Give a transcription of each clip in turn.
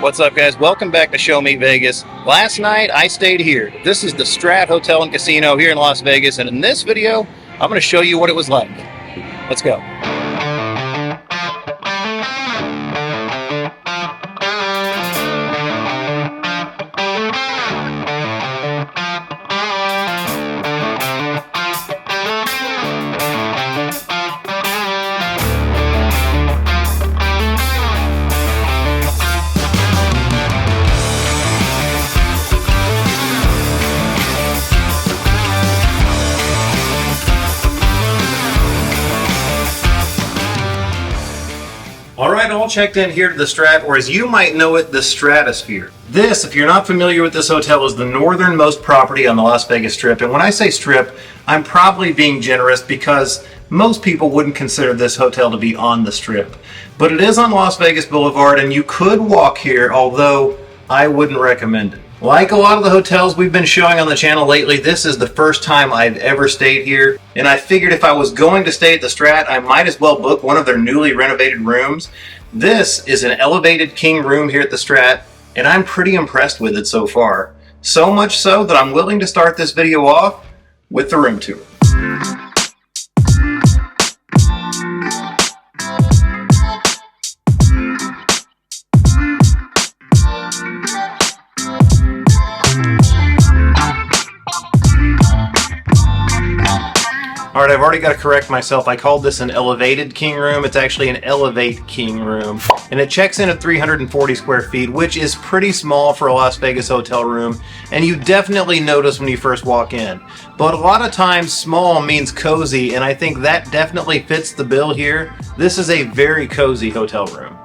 What's up, guys? Welcome back to Show Me Vegas. Last night I stayed here. This is the Strat Hotel and Casino here in Las Vegas, and in this video I'm going to show you what it was like. Let's go. Alright, all checked in here to the Strat, or as you might know it, the Stratosphere. This, if you're not familiar with this hotel, is the northernmost property on the Las Vegas Strip. And when I say Strip, I'm probably being generous because most people wouldn't consider this hotel to be on the Strip. But it is on Las Vegas Boulevard, and you could walk here, although I wouldn't recommend it. Like a lot of the hotels we've been showing on the channel lately, this is the first time I've ever stayed here, and I figured if I was going to stay at the Strat, I might as well book one of their newly renovated rooms. This is an elevated king room here at the Strat, and I'm pretty impressed with it so far. So much so that I'm willing to start this video off with the room tour. Alright, I've already got to correct myself. I called this an elevated king room. It's actually an elevate king room. And it checks in at 340 square feet, which is pretty small for a Las Vegas hotel room. And you definitely notice when you first walk in. But a lot of times small means cozy, and I think that definitely fits the bill here. This is a very cozy hotel room.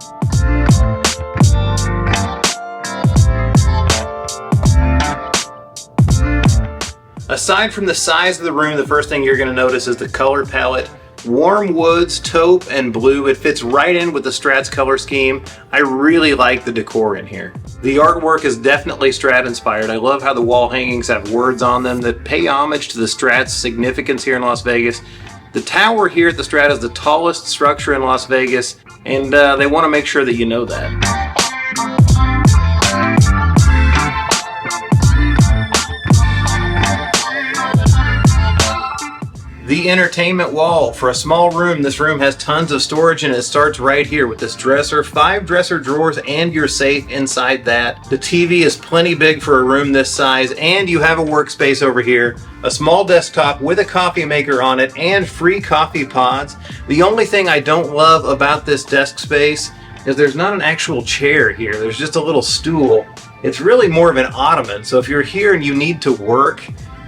Aside from the size of the room, the first thing you're going to notice is the color palette. Warm woods, taupe, and blue. It fits right in with the Strat's color scheme. I really like the decor in here. The artwork is definitely Strat inspired. I love how the wall hangings have words on them that pay homage to the Strat's significance here in Las Vegas. The tower here at the Strat is the tallest structure in Las Vegas, and they want to make sure that you know that. The entertainment wall. For a small room, this room has tons of storage, and it starts right here with this dresser, 5 dresser drawers, and your safe inside that. The TV is plenty big for a room this size, and you have a workspace over here, a small desktop with a coffee maker on it, and free coffee pods. The only thing I don't love about this desk space is there's not an actual chair here. There's just a little stool. It's really more of an ottoman, so if you're here and you need to work,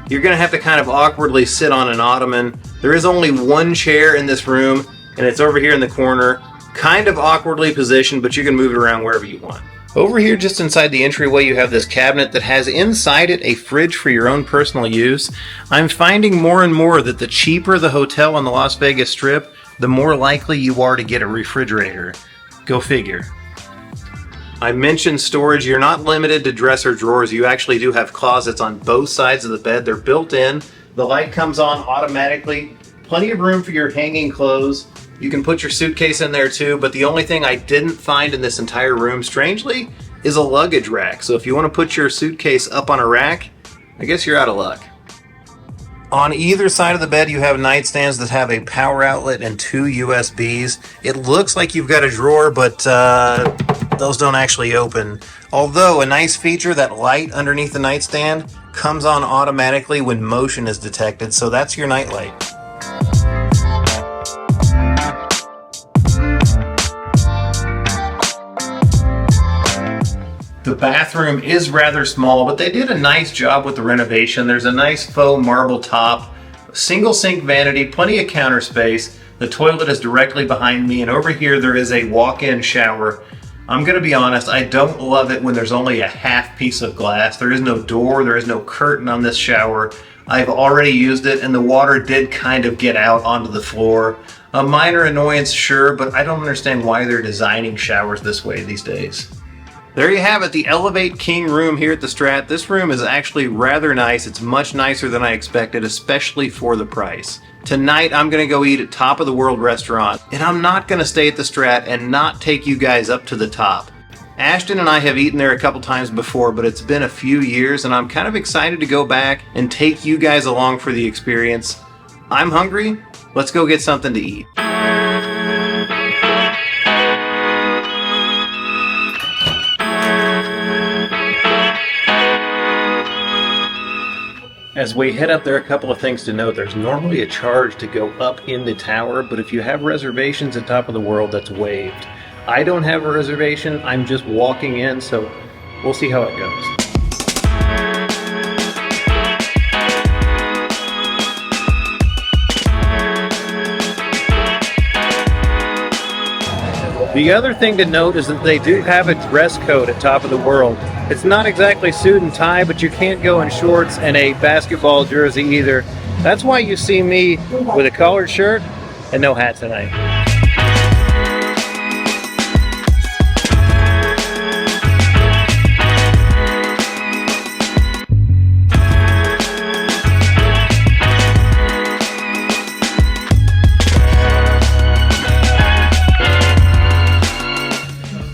you're going to have to kind of awkwardly sit on an ottoman. There is only one chair in this room, and it's over here in the corner, kind of awkwardly positioned, but you can move it around wherever you want. Over here, just inside the entryway, you have this cabinet that has inside it a fridge for your own personal use. I'm finding more and more that the cheaper the hotel on the Las Vegas Strip, the more likely you are to get a refrigerator. Go figure. I mentioned storage. You're not limited to dresser drawers. You actually do have closets on both sides of the bed. They're built in. The light comes on automatically. Plenty of room for your hanging clothes. You can put your suitcase in there too, but the only thing I didn't find in this entire room, strangely, is a luggage rack. So if you want to put your suitcase up on a rack, I guess you're out of luck. On either side of the bed, you have nightstands that have a power outlet and 2 USBs. It looks like you've got a drawer, but those don't actually open. Although a nice feature, that light underneath the nightstand comes on automatically when motion is detected, so that's your night light. The bathroom is rather small, but they did a nice job with the renovation. There's a nice faux marble top, single sink vanity, plenty of counter space. The toilet is directly behind me, and over here there is a walk-in shower. I'm gonna be honest, I don't love it when there's only a half piece of glass. There is no door, there is no curtain on this shower. I've already used it, and the water did kind of get out onto the floor. A minor annoyance, sure, but I don't understand why they're designing showers this way these days. There you have it, the Elevate King room here at the Strat. This room is actually rather nice. It's much nicer than I expected, especially for the price. Tonight, I'm gonna go eat at Top of the World restaurant, and I'm not gonna stay at the Strat and not take you guys up to the top. Ashton and I have eaten there a couple times before, but it's been a few years, and I'm kind of excited to go back and take you guys along for the experience. I'm hungry. Let's go get something to eat. As we head up there, a couple of things to note. There's normally a charge to go up in the tower, but if you have reservations at Top of the World, that's waived. I don't have a reservation, I'm just walking in, so we'll see how it goes. The other thing to note is that they do have a dress code at Top of the World. It's not exactly suit and tie, but you can't go in shorts and a basketball jersey either. That's why you see me with a collared shirt and no hat tonight.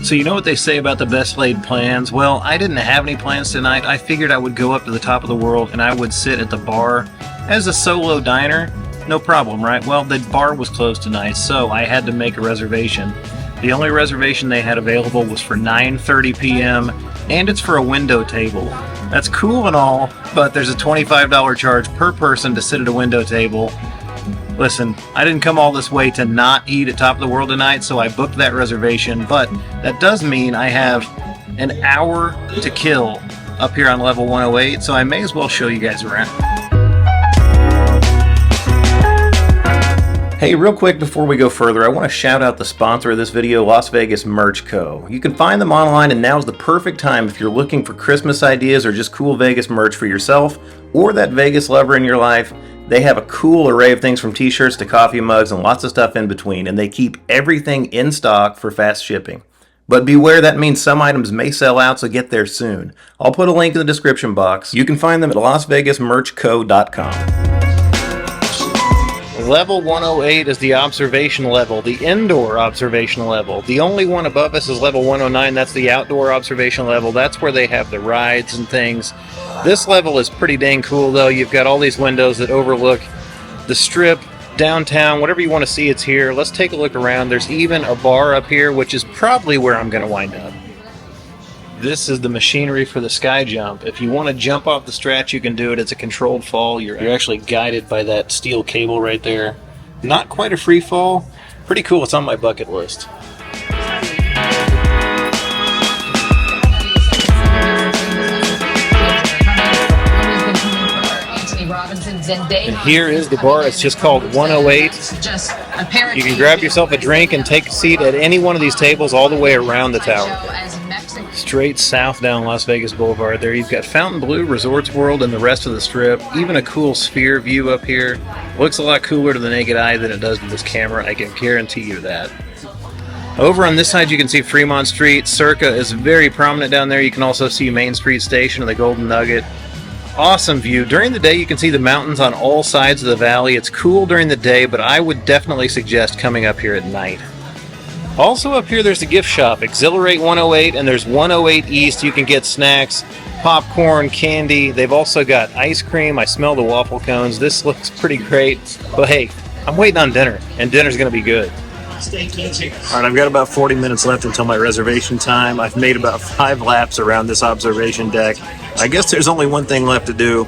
So you know what they say about the best laid plans? Well, I didn't have any plans tonight. I figured I would go up to the Top of the World and I would sit at the bar as a solo diner. No problem, right? Well, the bar was closed tonight, so I had to make a reservation. The only reservation they had available was for 9:30 p.m. and it's for a window table. That's cool and all, but there's a $25 charge per person to sit at a window table. Listen, I didn't come all this way to not eat at Top of the World tonight, so I booked that reservation, but that does mean I have an hour to kill up here on level 108, so I may as well show you guys around. Hey, real quick before we go further, I want to shout out the sponsor of this video, Las Vegas Merch Co. You can find them online, and now's the perfect time if you're looking for Christmas ideas or just cool Vegas merch for yourself or that Vegas lover in your life. They have a cool array of things from t-shirts to coffee mugs and lots of stuff in between, and they keep everything in stock for fast shipping. But beware, that means some items may sell out, so get there soon. I'll put a link in the description box. You can find them at LasVegasMerchCo.com. Level 108 is the observation level, the indoor observation level. The only one above us is level 109, that's the outdoor observation level. That's where they have the rides and things. This level is pretty dang cool though. You've got all these windows that overlook the strip, downtown, whatever you want to see, it's here. Let's take a look around. There's even a bar up here, which is probably where I'm going to wind up. This is the machinery for the sky jump. If you want to jump off the strat, you can do it. It's a controlled fall. You're actually guided by that steel cable right there. Not quite a free fall. Pretty cool. It's on my bucket list. And here is the bar. It's just called 108. You can grab yourself a drink and take a seat at any one of these tables all the way around the tower. Straight south down Las Vegas Boulevard there, you've got Fontainebleau, Resorts World, and the rest of the strip. Even a cool sphere view up here. Looks a lot cooler to the naked eye than it does with this camera, I can guarantee you that. Over on this side you can see Fremont Street. Circa is very prominent down there. You can also see Main Street Station and the Golden Nugget. Awesome view. During the day you can see the mountains on all sides of the valley. It's cool during the day, but I would definitely suggest coming up here at night. Also up here there's a gift shop, Exhilarate 108, and there's 108 East. You can get snacks, popcorn, candy. They've also got ice cream. I smell the waffle cones. This looks pretty great. But hey, I'm waiting on dinner, and dinner's going to be good. Alright, I've got about 40 minutes left until my reservation time. I've made about 5 laps around this observation deck. I guess there's only one thing left to do.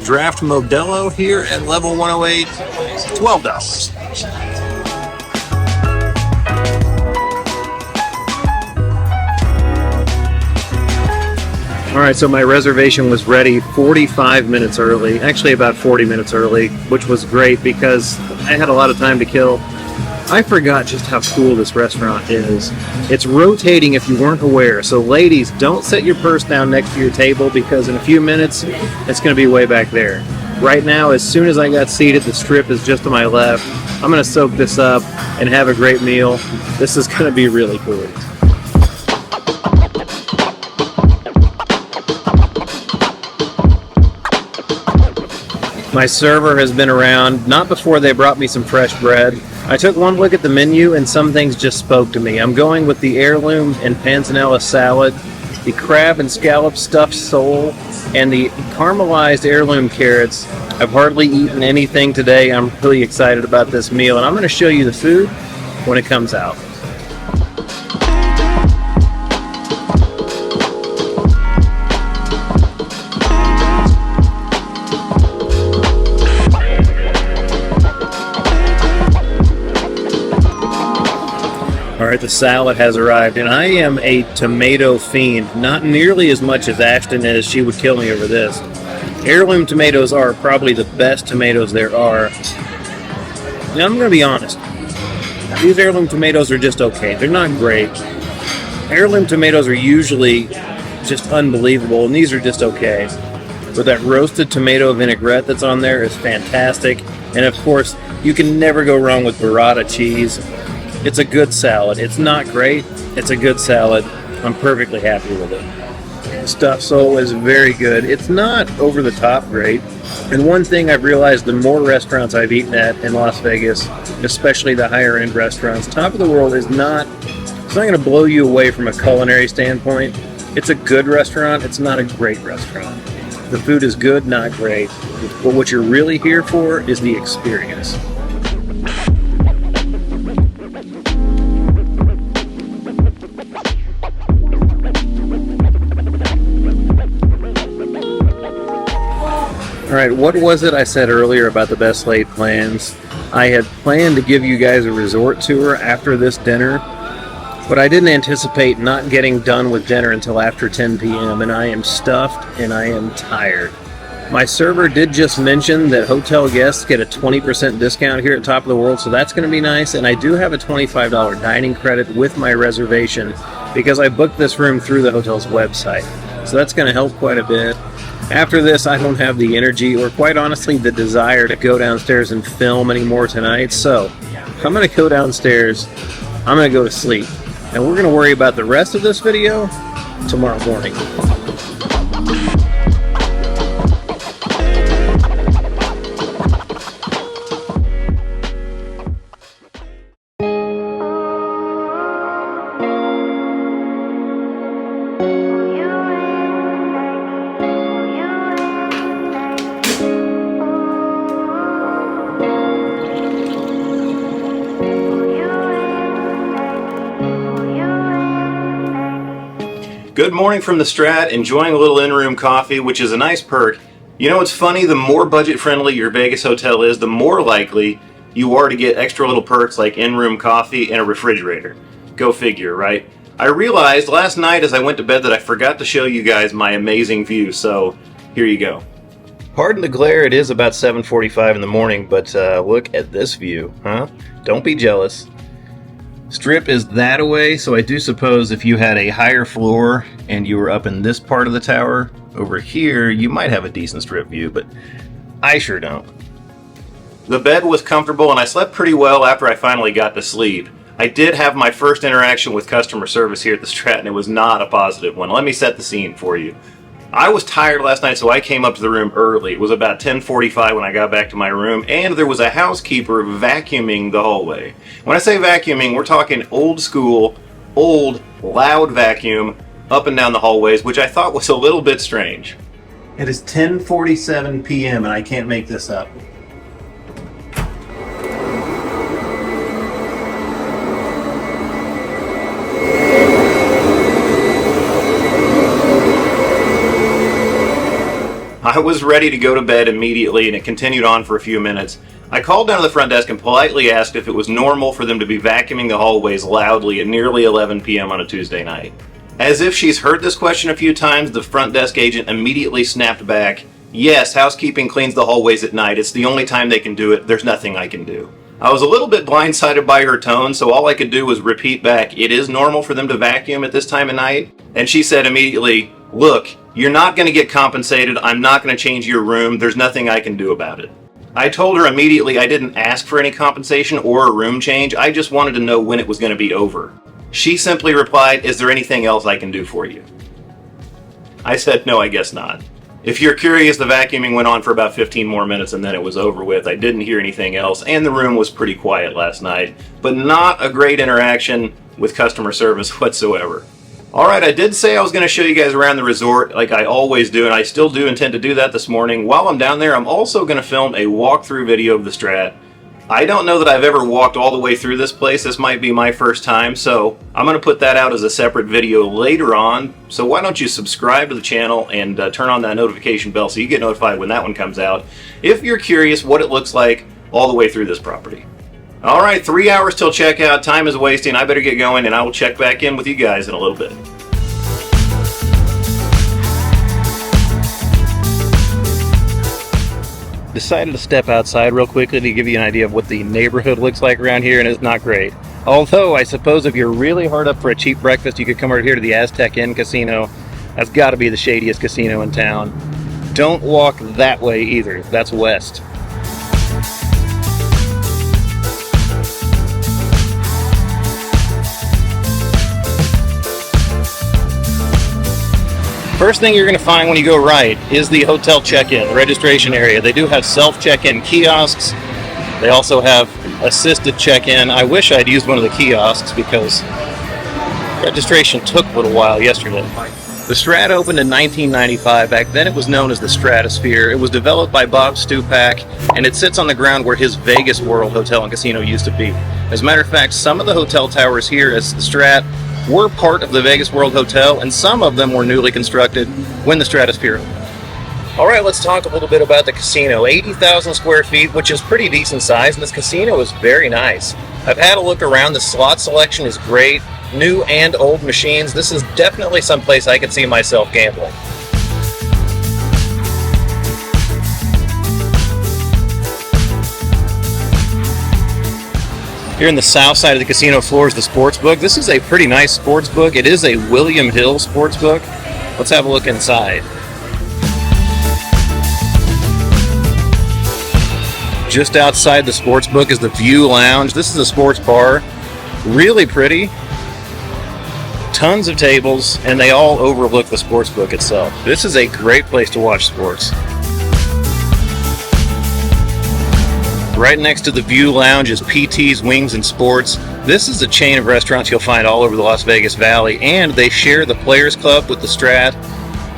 Draft Modelo here at level 108, $12. Alright, so my reservation was ready 45 minutes early, actually about 40 minutes early, which was great because I had a lot of time to kill. I forgot just how cool this restaurant is. It's rotating if you weren't aware, so ladies, don't set your purse down next to your table because in a few minutes, it's going to be way back there. Right now, as soon as I got seated, the strip is just to my left. I'm going to soak this up and have a great meal. This is going to be really cool. My server has been around, not before they brought me some fresh bread. I took one look at the menu and some things just spoke to me. I'm going with the heirloom and panzanella salad, the crab and scallop stuffed sole, and the caramelized heirloom carrots. I've hardly eaten anything today. I'm really excited about this meal, and I'm going to show you the food when it comes out. Alright, the salad has arrived, and I am a tomato fiend. Not nearly as much as Ashton is. She would kill me over this. Heirloom tomatoes are probably the best tomatoes there are. Now, I'm going to be honest. These heirloom tomatoes are just okay. They're not great. Heirloom tomatoes are usually just unbelievable, and these are just okay. But that roasted tomato vinaigrette that's on there is fantastic. And of course, you can never go wrong with burrata cheese. It's a good salad. It's not great. It's a good salad. I'm perfectly happy with it. Stuffed sole is very good. It's not over the top great. And one thing I've realized, the more restaurants I've eaten at in Las Vegas, especially the higher end restaurants, Top of the World it's not going to blow you away from a culinary standpoint. It's a good restaurant. It's not a great restaurant. The food is good, not great. But what you're really here for is the experience. Alright, what was it I said earlier about the best laid plans? I had planned to give you guys a resort tour after this dinner, but I didn't anticipate not getting done with dinner until after 10 p.m., and I am stuffed and I am tired. My server did just mention that hotel guests get a 20% discount here at Top of the World, so that's going to be nice, and I do have a $25 dining credit with my reservation because I booked this room through the hotel's website, so that's going to help quite a bit. After this, I don't have the energy or, quite honestly, the desire to go downstairs and film anymore tonight. So, I'm going to go downstairs, I'm going to go to sleep, and we're going to worry about the rest of this video tomorrow morning. Good morning from the Strat, enjoying a little in-room coffee, which is a nice perk. You know what's funny? The more budget-friendly your Vegas hotel is, the more likely you are to get extra little perks like in-room coffee and a refrigerator. Go figure, right? I realized last night as I went to bed that I forgot to show you guys my amazing view, so here you go. Pardon the glare, it is about 7:45 in the morning, but look at this view, huh? Don't be jealous. Strip is that away, so I do suppose if you had a higher floor and you were up in this part of the tower, over here, you might have a decent strip view, but I sure don't. The bed was comfortable and I slept pretty well after I finally got to sleep. I did have my first interaction with customer service here at the Strat, and it was not a positive one. Let me set the scene for you. I was tired last night, so I came up to the room early. It was about 10:45 when I got back to my room, and there was a housekeeper vacuuming the hallway. When I say vacuuming, we're talking old school, old, loud vacuum up and down the hallways, which I thought was a little bit strange. It is 10:47 p.m. and I can't make this up. I was ready to go to bed immediately, and it continued on for a few minutes. I called down to the front desk and politely asked if it was normal for them to be vacuuming the hallways loudly at nearly 11 p.m. on a Tuesday night. As if she's heard this question a few times, the front desk agent immediately snapped back, "Yes, housekeeping cleans the hallways at night. It's the only time they can do it. There's nothing I can do." I was a little bit blindsided by her tone, so all I could do was repeat back, "It is normal for them to vacuum at this time of night?" And she said immediately, "Look, you're not going to get compensated. I'm not going to change your room. There's nothing I can do about it." I told her immediately I didn't ask for any compensation or a room change. I just wanted to know when it was going to be over. She simply replied, "Is there anything else I can do for you?" I said, "No, I guess not." If you're curious, the vacuuming went on for about 15 more minutes and then it was over with. I didn't hear anything else, and the room was pretty quiet last night, but not a great interaction with customer service whatsoever. Alright, I did say I was going to show you guys around the resort like I always do, and I still do intend to do that this morning. While I'm down there, I'm also going to film a walkthrough video of the Strat. I don't know that I've ever walked all the way through this place. This might be my first time, so I'm going to put that out as a separate video later on. So why don't you subscribe to the channel and turn on that notification bell so you get notified when that one comes out, if you're curious what it looks like all the way through this property. Alright, 3 hours till checkout. Time is wasting. I better get going, and I will check back in with you guys in a little bit. Decided to step outside real quickly to give you an idea of what the neighborhood looks like around here, and it's not great. Although, I suppose if you're really hard up for a cheap breakfast, you could come over here to the Aztec Inn Casino. That's got to be the shadiest casino in town. Don't walk that way either. That's west. First thing you're going to find when you go right is the hotel check-in, the registration area. They do have self-check-in kiosks. They also have assisted check-in. I wish I'd used one of the kiosks because registration took a little while yesterday. The Strat opened in 1995. Back then it was known as the Stratosphere. It was developed by Bob Stupak, and it sits on the ground where his Vegas World Hotel and Casino used to be. As a matter of fact, some of the hotel towers here at the Strat were part of the Vegas World Hotel, and some of them were newly constructed when the Stratosphere opened. Alright, let's talk a little bit about the casino. 80,000 square feet, which is pretty decent size, and this casino is very nice. I've had a look around. The slot selection is great. New and old machines. This is definitely someplace I could see myself gambling. Here in the south side of the casino floor is the sports book. This is a pretty nice sports book. It is a William Hill sports book. Let's have a look inside. Just outside the sports book is the View Lounge. This is a sports bar. Really pretty. Tons of tables, and they all overlook the sports book itself. This is a great place to watch sports. Right next to the View Lounge is PT's Wings and Sports. This is a chain of restaurants you'll find all over the Las Vegas Valley, and they share the Players Club with the Strat.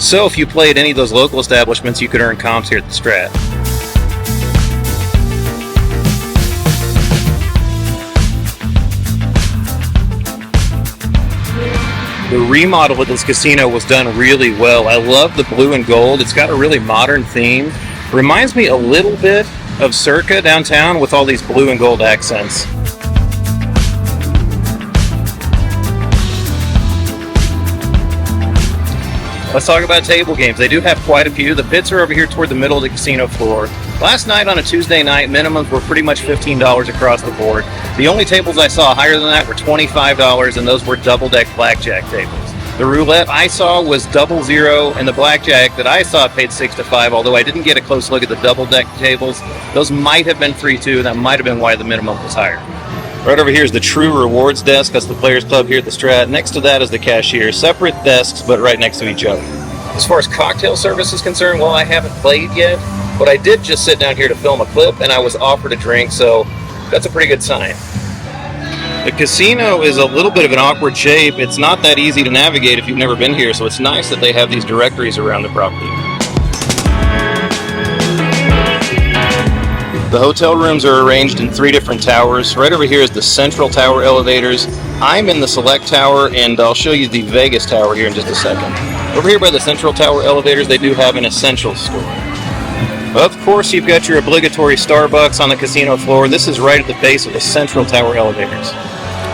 So if you play at any of those local establishments, you could earn comps here at the Strat. The remodel of this casino was done really well. I love the blue and gold. It's got a really modern theme. Reminds me a little bit of Circa downtown with all these blue and gold accents. Let's talk about table games. They do have quite a few. The pits are over here toward the middle of the casino floor. Last night on a Tuesday night, minimums were pretty much $15 across the board. The only tables I saw higher than that were $25, and those were double-deck blackjack tables. The roulette I saw was 00, and the blackjack that I saw paid 6 to 5, although I didn't get a close look at the double-deck tables. Those might have been 3-2, and that might have been why the minimum was higher. Right over here is the True Rewards desk. That's the Players Club here at the Strat. Next to that is the cashier. Separate desks, but right next to each other. As far as cocktail service is concerned, well, I haven't played yet, but I did just sit down here to film a clip, and I was offered a drink, so that's a pretty good sign. The casino is a little bit of an awkward shape. It's not that easy to navigate if you've never been here, so it's nice that they have these directories around the property. The hotel rooms are arranged in 3 different towers. Right over here is the Central Tower elevators. I'm in the Select Tower, and I'll show you the Vegas Tower here in just a second. Over here by the Central Tower elevators, they do have an Essentials store. Of course, you've got your obligatory Starbucks on the casino floor. This is right at the base of the Central Tower elevators.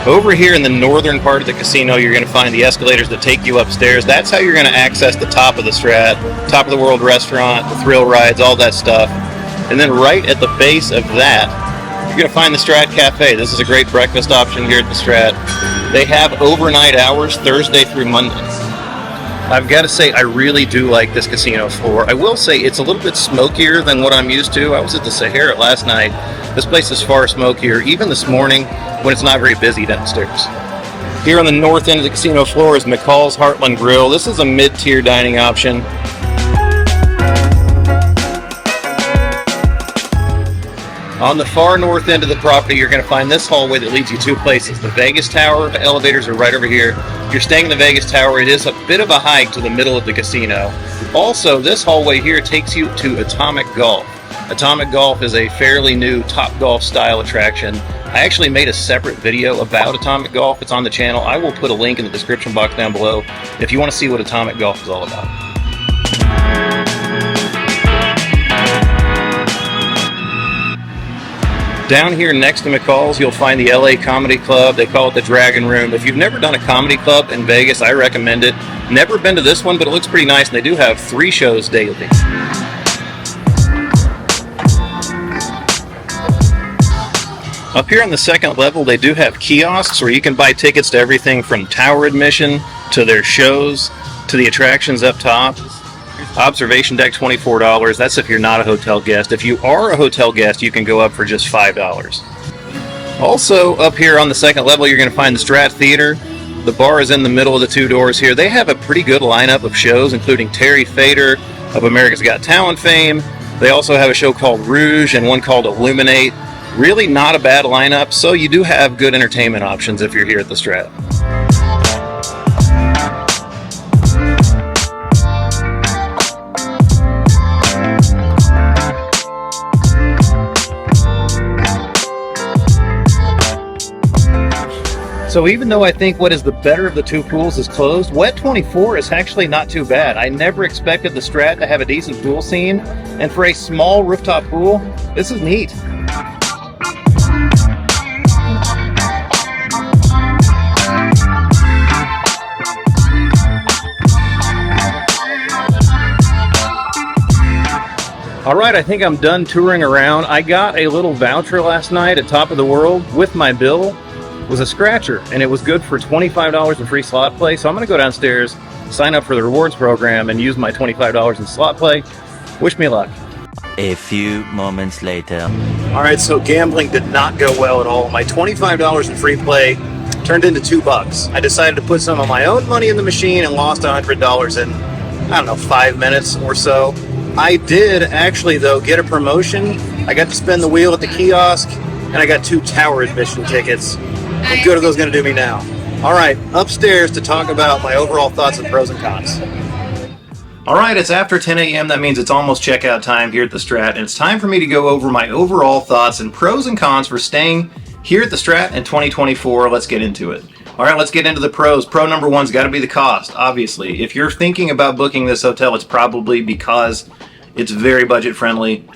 Over here in the northern part of the casino, you're going to find the escalators that take you upstairs. That's how you're going to access the top of the Strat, top of the World Restaurant, the thrill rides, all that stuff. And then right at the base of that, you're going to find the Strat Cafe. This is a great breakfast option here at the Strat. They have overnight hours Thursday through Monday. I've got to say, I really do like this casino floor. I will say it's a little bit smokier than what I'm used to. I was at the Sahara last night. This place is far smokier, even this morning when it's not very busy downstairs. Here on the north end of the casino floor is McCall's Heartland Grill. This is a mid-tier dining option. On the far north end of the property, you're going to find this hallway that leads you two places. The Vegas Tower, the elevators are right over here. If you're staying in the Vegas Tower, it is a bit of a hike to the middle of the casino. Also, this hallway here takes you to Atomic Golf. Atomic Golf is a fairly new Topgolf style attraction. I actually made a separate video about Atomic Golf. It's on the channel. I will put a link in the description box down below if you want to see what Atomic Golf is all about. Down here next to McCall's, you'll find the LA Comedy Club. They call it the Dragon Room. If you've never done a comedy club in Vegas, I recommend it. Never been to this one, but it looks pretty nice, and they do have 3 shows daily. Up here on the second level, they do have kiosks where you can buy tickets to everything from tower admission to their shows to the attractions up top. Observation deck, $24. That's if you're not a hotel guest. If you are a hotel guest, you can go up for just $5. Also, up here on the second level, you're going to find the Strat Theater. The bar is in the middle of the 2 doors here. They have a pretty good lineup of shows, including Terry Fader of America's Got Talent fame. They also have a show called Rouge and one called Illuminate. Really not a bad lineup, so you do have good entertainment options if you're here at the Strat. So even though I think what is the better of the 2 pools is closed, Wet 24 is actually not too bad. I never expected the Strat to have a decent pool scene, and for a small rooftop pool, this is neat. Alright, I think I'm done touring around. I got a little voucher last night at Top of the World with my bill. It was a scratcher, and it was good for $25 in free slot play, so I'm going to go downstairs, sign up for the rewards program, and use my $25 in slot play. Wish me luck. A few moments later. Alright, so gambling did not go well at all. My $25 in free play turned into $2. I decided to put some of my own money in the machine and lost $100 in, I don't know, 5 minutes or so. I did actually, though, get a promotion. I got to spin the wheel at the kiosk, and I got 2 tower admission tickets. What good are those going to do me now? All right, upstairs to talk about my overall thoughts and pros and cons. All right, it's after 10 a.m. That means it's almost checkout time here at the Strat, and it's time for me to go over my overall thoughts and pros and cons for staying here at the Strat in 2024. Let's get into it. All right, let's get into the pros. Pro number 1's got to be the cost, obviously. If you're thinking about booking this hotel, it's probably because it's very budget friendly.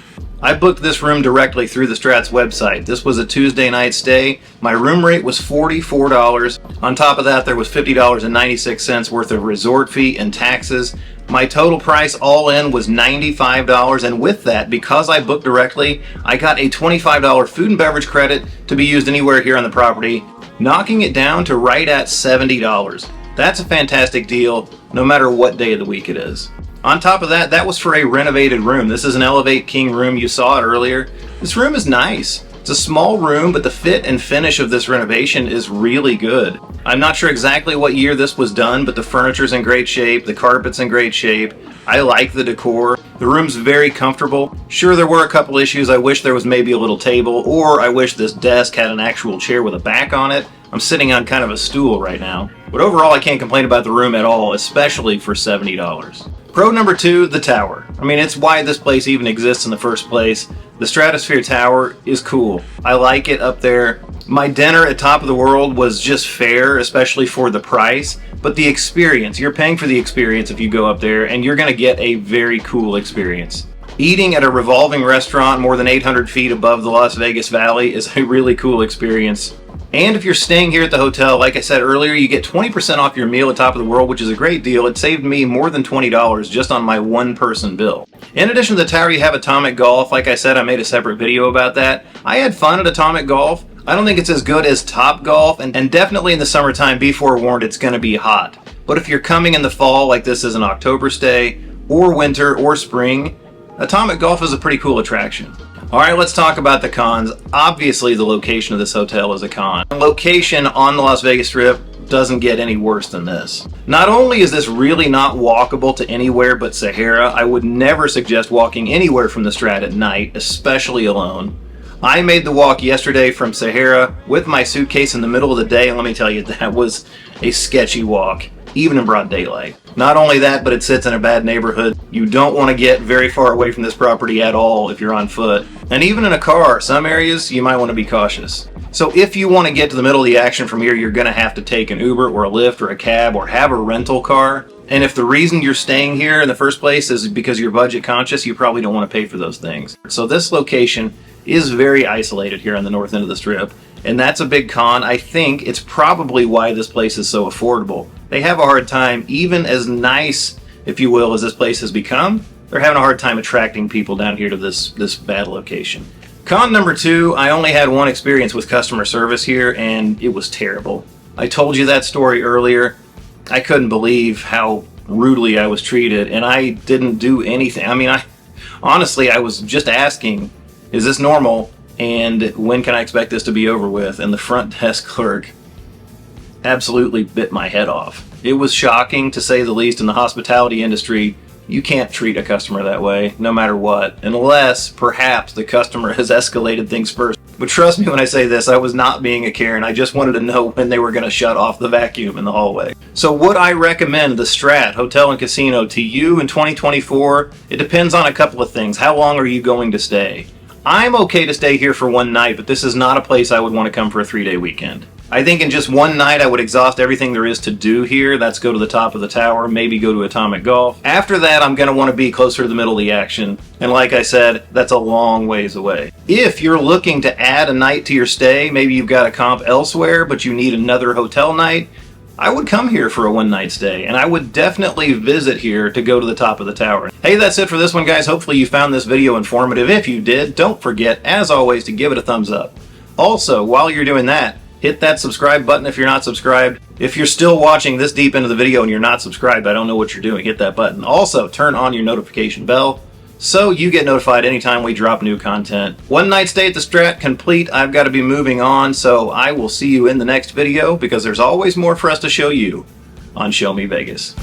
I booked this room directly through the Strat's website. This was a Tuesday night stay. My room rate was $44. On top of that, there was $50.96 worth of resort fee and taxes. My total price all in was $95, and with that, because I booked directly, I got a $25 food and beverage credit to be used anywhere here on the property, knocking it down to right at $70. That's a fantastic deal, no matter what day of the week it is. On top of that, that was for a renovated room. This is an Elevate King room. You saw it earlier. This room is nice. It's a small room, but the fit and finish of this renovation is really good. I'm not sure exactly what year this was done, but the furniture's in great shape, the carpet's in great shape. I like the decor. The room's very comfortable. Sure, there were a couple issues. I wish there was maybe a little table, or I wish this desk had an actual chair with a back on it. I'm sitting on kind of a stool right now. But overall, I can't complain about the room at all, especially for $70. Pro number 2, the tower. I mean, it's why this place even exists in the first place. The Stratosphere Tower is cool. I like it up there. My dinner at Top of the World was just fair, especially for the price. But the experience, you're paying for the experience if you go up there, and you're going to get a very cool experience. Eating at a revolving restaurant more than 800 feet above the Las Vegas Valley is a really cool experience. And if you're staying here at the hotel, like I said earlier, you get 20% off your meal at Top of the World, which is a great deal. It saved me more than $20 just on my one-person bill. In addition to the tower, you have Atomic Golf. Like I said, I made a separate video about that. I had fun at Atomic Golf. I don't think it's as good as Top Golf, and definitely in the summertime, be forewarned, it's going to be hot. But if you're coming in the fall, like this is an October stay, or winter, or spring, Atomic Golf is a pretty cool attraction. Alright, let's talk about the cons. Obviously, the location of this hotel is a con. Location on the Las Vegas Strip doesn't get any worse than this. Not only is this really not walkable to anywhere but Sahara, I would never suggest walking anywhere from the Strat at night, especially alone. I made the walk yesterday from Sahara with my suitcase in the middle of the day, and let me tell you, that was a sketchy walk, even in broad daylight. Not only that, but it sits in a bad neighborhood. You don't want to get very far away from this property at all if you're on foot. And even in a car, some areas you might want to be cautious. So if you want to get to the middle of the action from here, you're going to have to take an Uber or a Lyft or a cab or have a rental car. And if the reason you're staying here in the first place is because you're budget conscious, you probably don't want to pay for those things. So this location is very isolated here on the north end of the Strip, and that's a big con. I think it's probably why this place is so affordable. They have a hard time, even as nice, if you will, as this place has become, they're having a hard time attracting people down here to this bad location. Con number 2, I only had one experience with customer service here, and it was terrible. I told you that story earlier. I couldn't believe how rudely I was treated, and I didn't do anything. I mean, honestly, I was just asking, is this normal? And when can I expect this to be over with? And the front desk clerk absolutely bit my head off. It was shocking, to say the least. In the hospitality industry, you can't treat a customer that way, no matter what, unless perhaps the customer has escalated things first. But trust me when I say this, I was not being a Karen. I just wanted to know when they were going to shut off the vacuum in the hallway. So would I recommend the Strat Hotel and Casino to you in 2024? It depends on a couple of things. How long are you going to stay? I'm okay to stay here for one night, but this is not a place I would want to come for a 3-day weekend. I think in just one night I would exhaust everything there is to do here. That's go to the top of the tower, maybe go to Atomic Golf. After that, I'm going to want to be closer to the middle of the action. And like I said, that's a long ways away. If you're looking to add a night to your stay, maybe you've got a comp elsewhere, but you need another hotel night, I would come here for a one-night stay, and I would definitely visit here to go to the top of the tower. Hey, that's it for this one, guys. Hopefully you found this video informative. If you did, don't forget, as always, to give it a thumbs up. Also, while you're doing that, hit that subscribe button if you're not subscribed. If you're still watching this deep into the video and you're not subscribed, I don't know what you're doing. Hit that button. Also, turn on your notification bell so you get notified anytime we drop new content. One night stay at the Strat complete. I've got to be moving on, so I will see you in the next video because there's always more for us to show you on Show Me Vegas.